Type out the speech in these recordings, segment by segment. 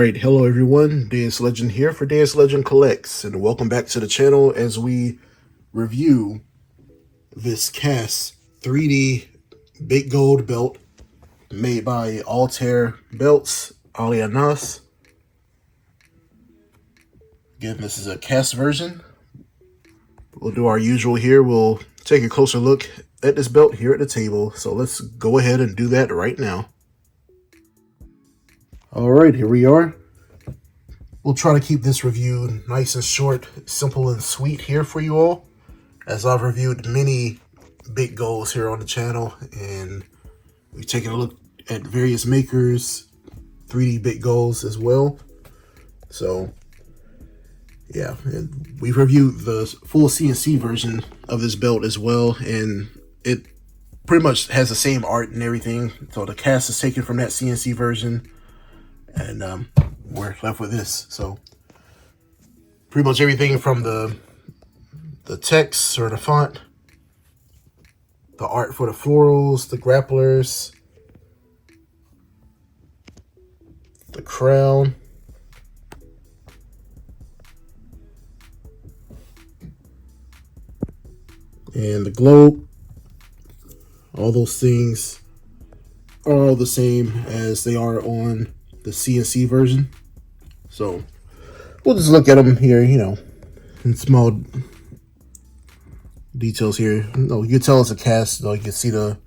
Alright, hello everyone, Deus Legend here for Deus Legend Collects, and welcome back to the channel as we review this cast 3D big gold belt made by Altair Belts Alianas. Again, this is a cast version. We'll do our usual here. We'll take a closer look at this belt here at the table, so let's go ahead and do that right now. Alright, here we are. We'll try to keep this review nice and short, simple and sweet here for you all, as I've reviewed many big goals here on the channel, and we've taken a look at various makers, 3D big goals as well. So yeah, and we've reviewed the full CNC version of this belt as well, and it pretty much has the same art and everything. So the cast is taken from that CNC version, and we're left with this. So pretty much everything from the text or the font, the art for the florals, the grapplers, the crown, and the globe. All those things are all the same as they are on the CNC version. So we'll just look at them here, you know, in small details here. You know, you can tell it's a cast. You know, you can see the,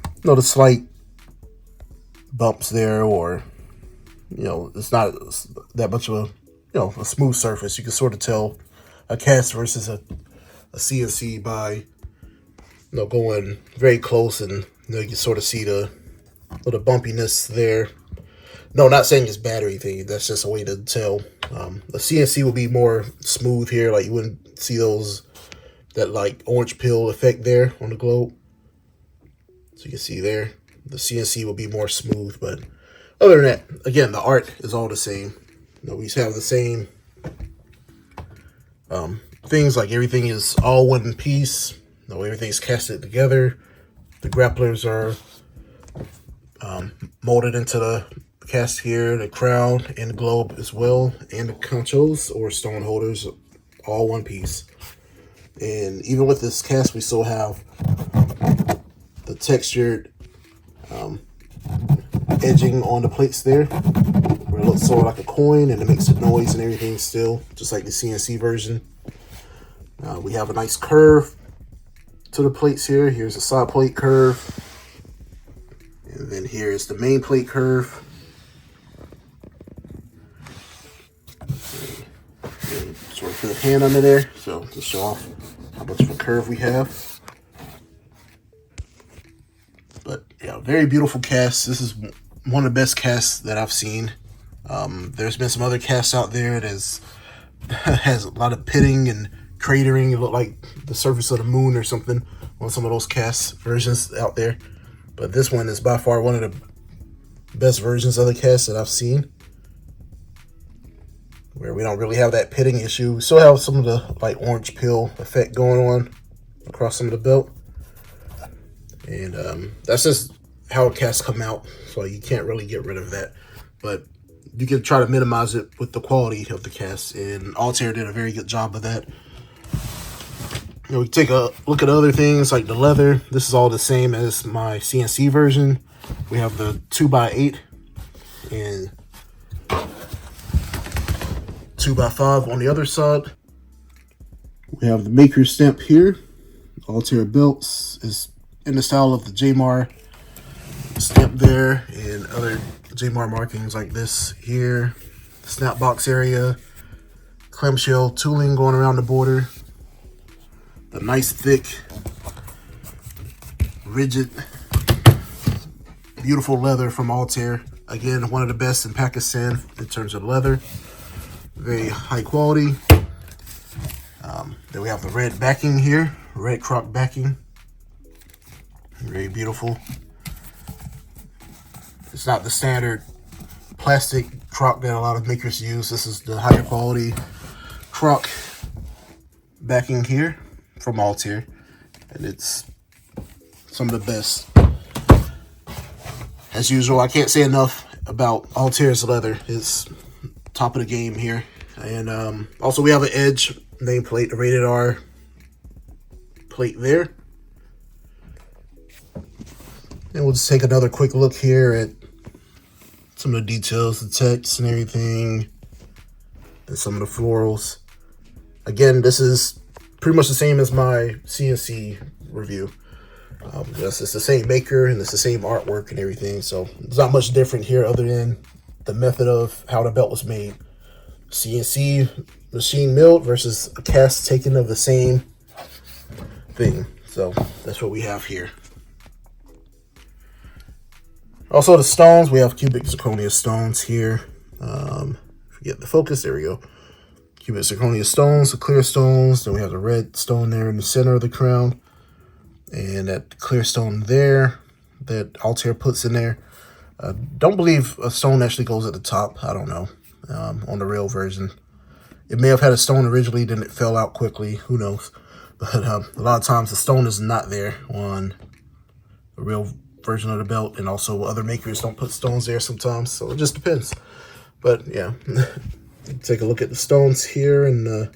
you know, the slight bumps there, or, you know, it's not that much of a, you know, a smooth surface. You can sort of tell a cast versus a CNC by, you know, going very close, and, you know, you can sort of see the little bumpiness there. No, not saying it's bad or anything. That's just a way to tell. The CNC will be more smooth here. Like, you wouldn't see that like orange peel effect there on the globe. So you can see there, the CNC will be more smooth. But other than that, again, the art is all the same. You know, we have the same things. Like, everything is all one piece. You know, everything's casted together. The grapplers are molded into the cast here, the crown and the globe as well, and the conchos or stone holders, all one piece. And even with this cast, we still have the textured edging on the plates there, where it looks sort of like a coin, and it makes a noise and everything still, just like the CNC version. We have a nice curve to the plates here. Here's a side plate curve, and then here's the main plate curve. Sort of put a hand under there, so to show off how much of a curve we have. But yeah, very beautiful cast. This is one of the best casts that I've seen. There's been some other casts out there that has a lot of pitting and cratering. It looked like the surface of the moon or something on some of those cast versions out there. But this one is by far one of the best versions of the cast that I've seen, where we don't really have that pitting issue. We still have some of the like orange peel effect going on across some of the belt. And that's just how casts come out, so you can't really get rid of that. But you can try to minimize it with the quality of the cast, and Altair did a very good job of that. You know, we take a look at other things like the leather. This is all the same as my CNC version. We have the 2x8 and 2x5 on the other side. We have the maker stamp here. Altair Belts is in the style of the JMAR stamp there, and other JMAR markings like this here. Snap box area, clamshell tooling going around the border. The nice thick, rigid, beautiful leather from Altair. Again, one of the best in Pakistan in terms of leather. Very high quality. Then we have the red backing here, red croc backing. Very beautiful. It's not the standard plastic croc that a lot of makers use. This is the higher quality croc backing here from Altair, and it's some of the best. As usual, I can't say enough about Altair's leather. It's top of the game here. And also we have an Edge nameplate, the rated R plate there. And we'll just take another quick look here at some of the details, the text and everything, and some of the florals. Again, this is pretty much the same as my CNC review. Yes, it's the same maker and it's the same artwork and everything, so there's not much different here other than the method of how the belt was made. CNC machine milled versus a cast taken of the same thing. So that's what we have here. Also the stones, we have cubic zirconia stones here. Forget the focus, there we go. Cubic zirconia stones, the clear stones, then we have the red stone there in the center of the crown. And that clear stone there that Altair puts in there. Don't believe a stone actually goes at the top. I don't know. On the real version, it may have had a stone originally, then it fell out quickly. Who knows? But a lot of times the stone is not there on the real version of the belt, and also other makers don't put stones there sometimes. So it just depends. But yeah, take a look at the stones here and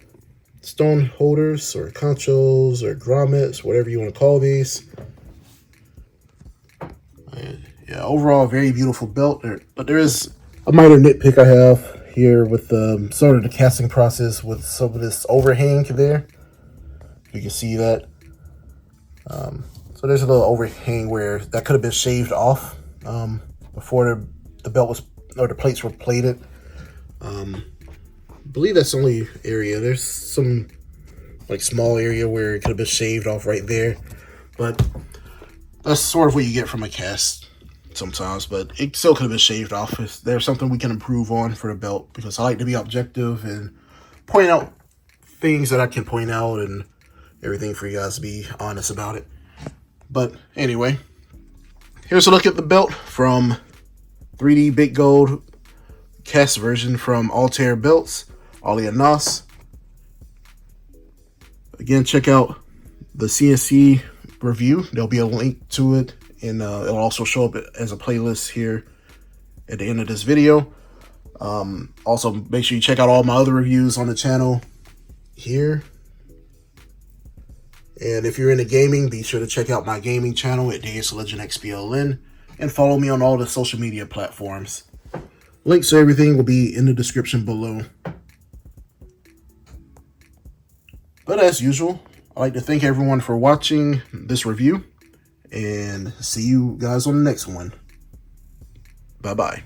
stone holders or conchos or grommets, whatever you want to call these. And yeah, overall, a very beautiful belt. But there is a minor nitpick I have here with sort of the casting process with some of this overhang there. You can see that. So there's a little overhang where that could have been shaved off before the belt was, or the plates were plated. I believe that's the only area. There's some like small area where it could have been shaved off right there, but that's sort of what you get from a cast sometimes. But it still could have been shaved off. There's something we can improve on for the belt, because I like to be objective and point out things that I can point out and everything for you guys to be honest about it. But anyway, here's a look at the belt from 3D Big Gold cast version from Altair Belts, Ollie & Nos. Again, check out the CNC review. There'll be a link to it, and it'll also show up as a playlist here at the end of this video. Also, make sure you check out all my other reviews on the channel here. And if you're into gaming, be sure to check out my gaming channel at Deus Legend XBLN, and follow me on all the social media platforms. Links to everything will be in the description below. But as usual, I'd like to thank everyone for watching this review, and see you guys on the next one. Bye-bye.